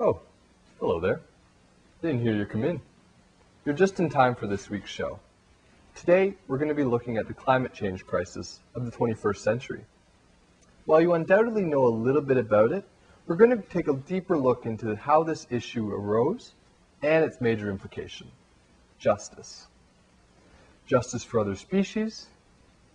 Oh, hello there. Didn't hear you come in. You're just in time for this week's show. Today, we're going to be looking at the climate change crisis of the 21st century. While you undoubtedly know a little bit about it, we're going to take a deeper look into how this issue arose and its major implication: justice. Justice for other species,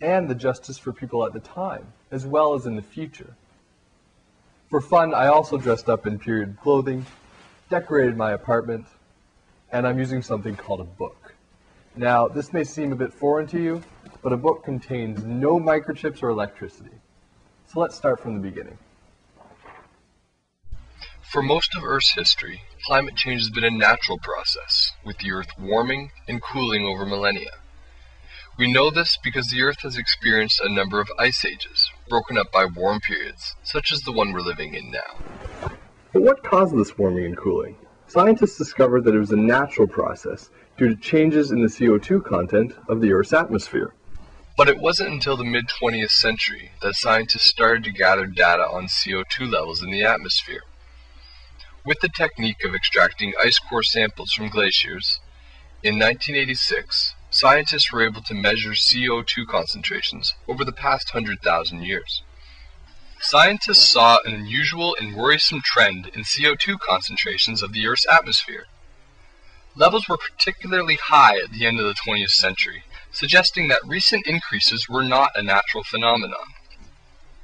and the justice for people at the time, as well as in the future. For fun, I also dressed up in period clothing, decorated my apartment, and I'm using something called a book. Now, this may seem a bit foreign to you, but a book contains no microchips or electricity. So let's start from the beginning. For most of Earth's history, climate change has been a natural process, with the Earth warming and cooling over millennia. We know this because the Earth has experienced a number of ice ages, broken up by warm periods, such as the one we're living in now. But what caused this warming and cooling? Scientists discovered that it was a natural process due to changes in the CO2 content of the Earth's atmosphere. But it wasn't until the mid-20th century that scientists started to gather data on CO2 levels in the atmosphere. With the technique of extracting ice core samples from glaciers, in 1986, scientists were able to measure CO2 concentrations over the past 100,000 years. Scientists saw an unusual and worrisome trend in CO2 concentrations of the Earth's atmosphere. Levels were particularly high at the end of the 20th century, suggesting that recent increases were not a natural phenomenon.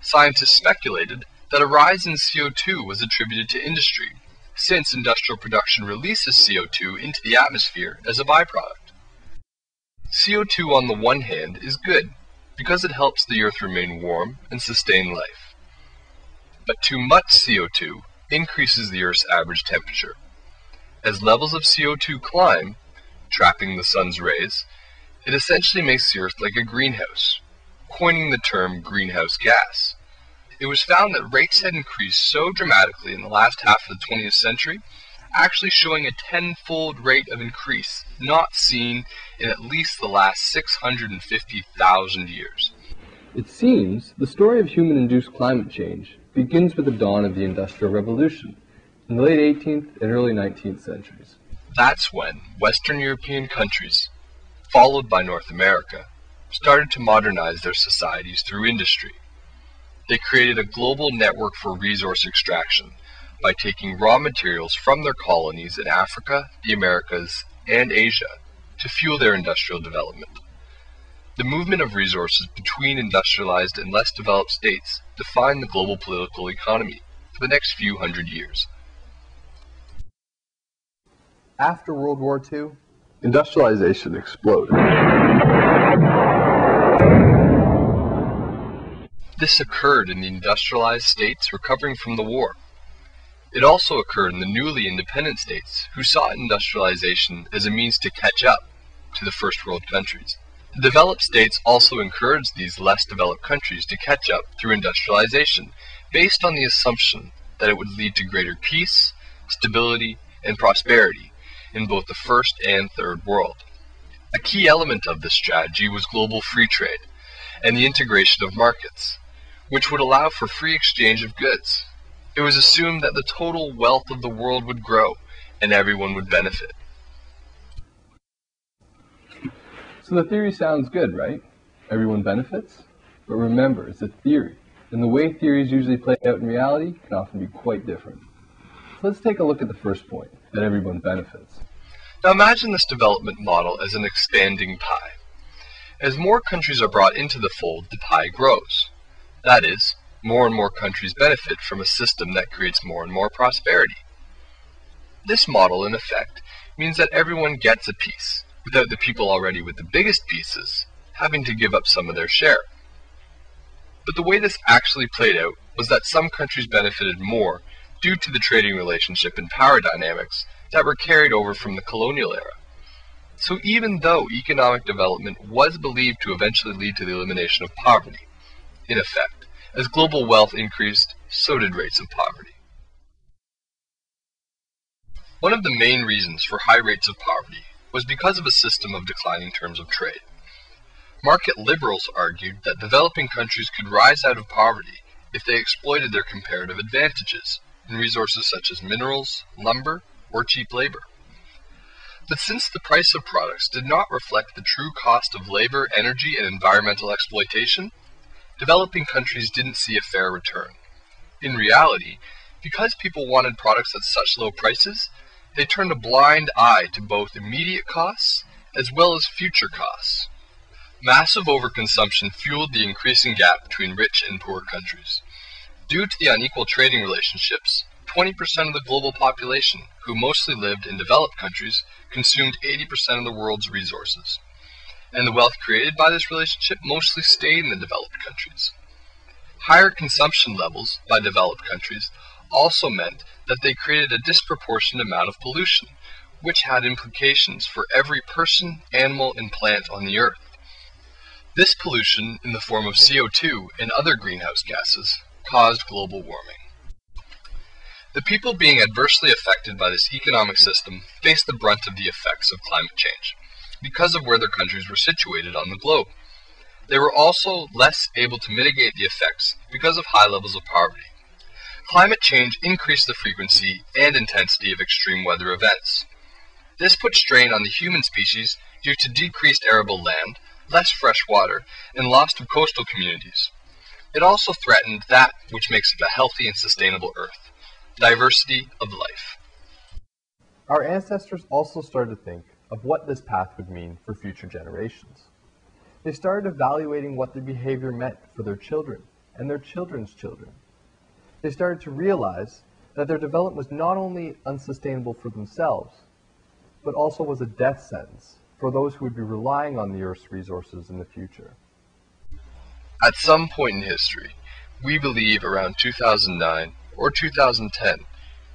Scientists speculated that a rise in CO2 was attributed to industry, since industrial production releases CO2 into the atmosphere as a byproduct. CO2 on the one hand is good, because it helps the Earth remain warm and sustain life. But too much CO2 increases the Earth's average temperature. As levels of CO2 climb, trapping the sun's rays, it essentially makes the Earth like a greenhouse, coining the term greenhouse gas. It was found that rates had increased so dramatically in the last half of the 20th century, actually showing a tenfold rate of increase not seen in at least the last 650,000 years. It seems the story of human-induced climate change begins with the dawn of the Industrial Revolution in the late 18th and early 19th centuries. That's when Western European countries, followed by North America, started to modernize their societies through industry. They created a global network for resource extraction by taking raw materials from their colonies in Africa, the Americas, and Asia to fuel their industrial development. The movement of resources between industrialized and less developed states defined the global political economy for the next few hundred years. After World War II, industrialization exploded. This occurred in the industrialized states recovering from the war. It also occurred in the newly independent states, who saw industrialization as a means to catch up to the first world countries. The developed states also encouraged these less developed countries to catch up through industrialization, based on the assumption that it would lead to greater peace, stability, and prosperity in both the first and third world. A key element of this strategy was global free trade and the integration of markets, which would allow for free exchange of goods. It was assumed that the total wealth of the world would grow and everyone would benefit. So the theory sounds good, right? Everyone benefits? But remember, it's a theory, and the way theories usually play out in reality can often be quite different. So let's take a look at the first point, that everyone benefits. Now imagine this development model as an expanding pie. As more countries are brought into the fold, the pie grows. That is, more and more countries benefit from a system that creates more and more prosperity. This model, in effect, means that everyone gets a piece, without the people already with the biggest pieces having to give up some of their share. But the way this actually played out was that some countries benefited more due to the trading relationship and power dynamics that were carried over from the colonial era. So even though economic development was believed to eventually lead to the elimination of poverty, in effect, as global wealth increased, so did rates of poverty. One of the main reasons for high rates of poverty was because of a system of declining terms of trade. Market liberals argued that developing countries could rise out of poverty if they exploited their comparative advantages, in resources such as minerals, lumber, or cheap labor. But since the price of products did not reflect the true cost of labor, energy, and environmental exploitation, developing countries didn't see a fair return. In reality, because people wanted products at such low prices, they turned a blind eye to both immediate costs as well as future costs. Massive overconsumption fueled the increasing gap between rich and poor countries. Due to the unequal trading relationships, 20% of the global population, who mostly lived in developed countries, consumed 80% of the world's resources. And the wealth created by this relationship mostly stayed in the developed countries. Higher consumption levels by developed countries also meant that they created a disproportionate amount of pollution, which had implications for every person, animal, and plant on the earth. This pollution, in the form of CO2 and other greenhouse gases, caused global warming. The people being adversely affected by this economic system faced the brunt of the effects of climate change, because of where their countries were situated on the globe. They were also less able to mitigate the effects because of high levels of poverty. Climate change increased the frequency and intensity of extreme weather events. This put strain on the human species due to decreased arable land, less fresh water, and loss of coastal communities. It also threatened that which makes it a healthy and sustainable Earth, diversity of life. Our ancestors also started to think of what this path would mean for future generations. They started evaluating what their behavior meant for their children and their children's children. They started to realize that their development was not only unsustainable for themselves, but also was a death sentence for those who would be relying on the Earth's resources in the future. At some point in history, we believe around 2009 or 2010,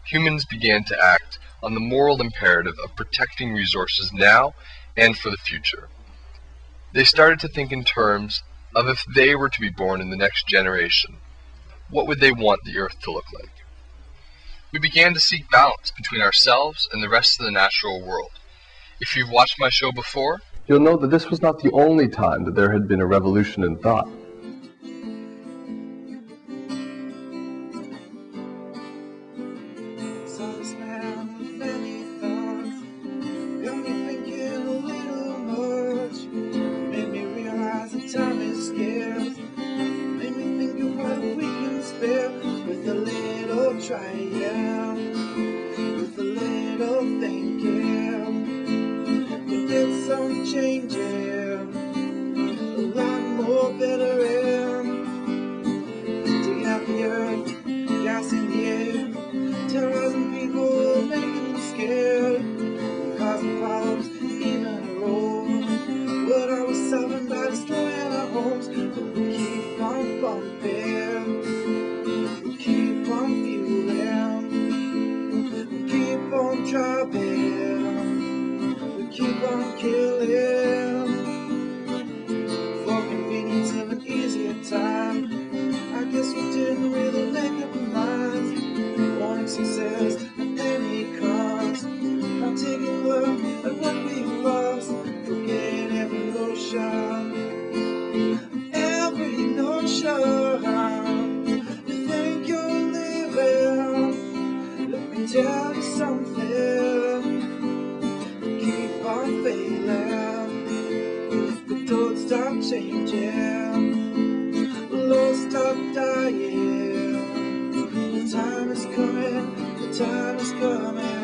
humans began to act on the moral imperative of protecting resources now and for the future. They started to think in terms of if they were to be born in the next generation, what would they want the Earth to look like? We began to seek balance between ourselves and the rest of the natural world. If you've watched my show before, you'll know that this was not the only time that there had been a revolution in thought. Time is scarce. Made me think of what we can spare with a little trying, with a little thinking. We get some changing, a lot more better in. Dig out the earth, gas in the air, terrorizing people, making them scared, causing problems, even a road. What are we solving by destroying our homes? But we keep on bumping, we keep on fueling, we keep on driving, we keep on killing. For convenience of an easier time, I guess we didn't really make up our minds. Wanting success at any cost, not taking a look at what we've lost. Forget every notion, every notion. You think you're living, let me tell you something. Keep on failing, but don't stop changing. Don't stop dying. The time is coming, the time is coming.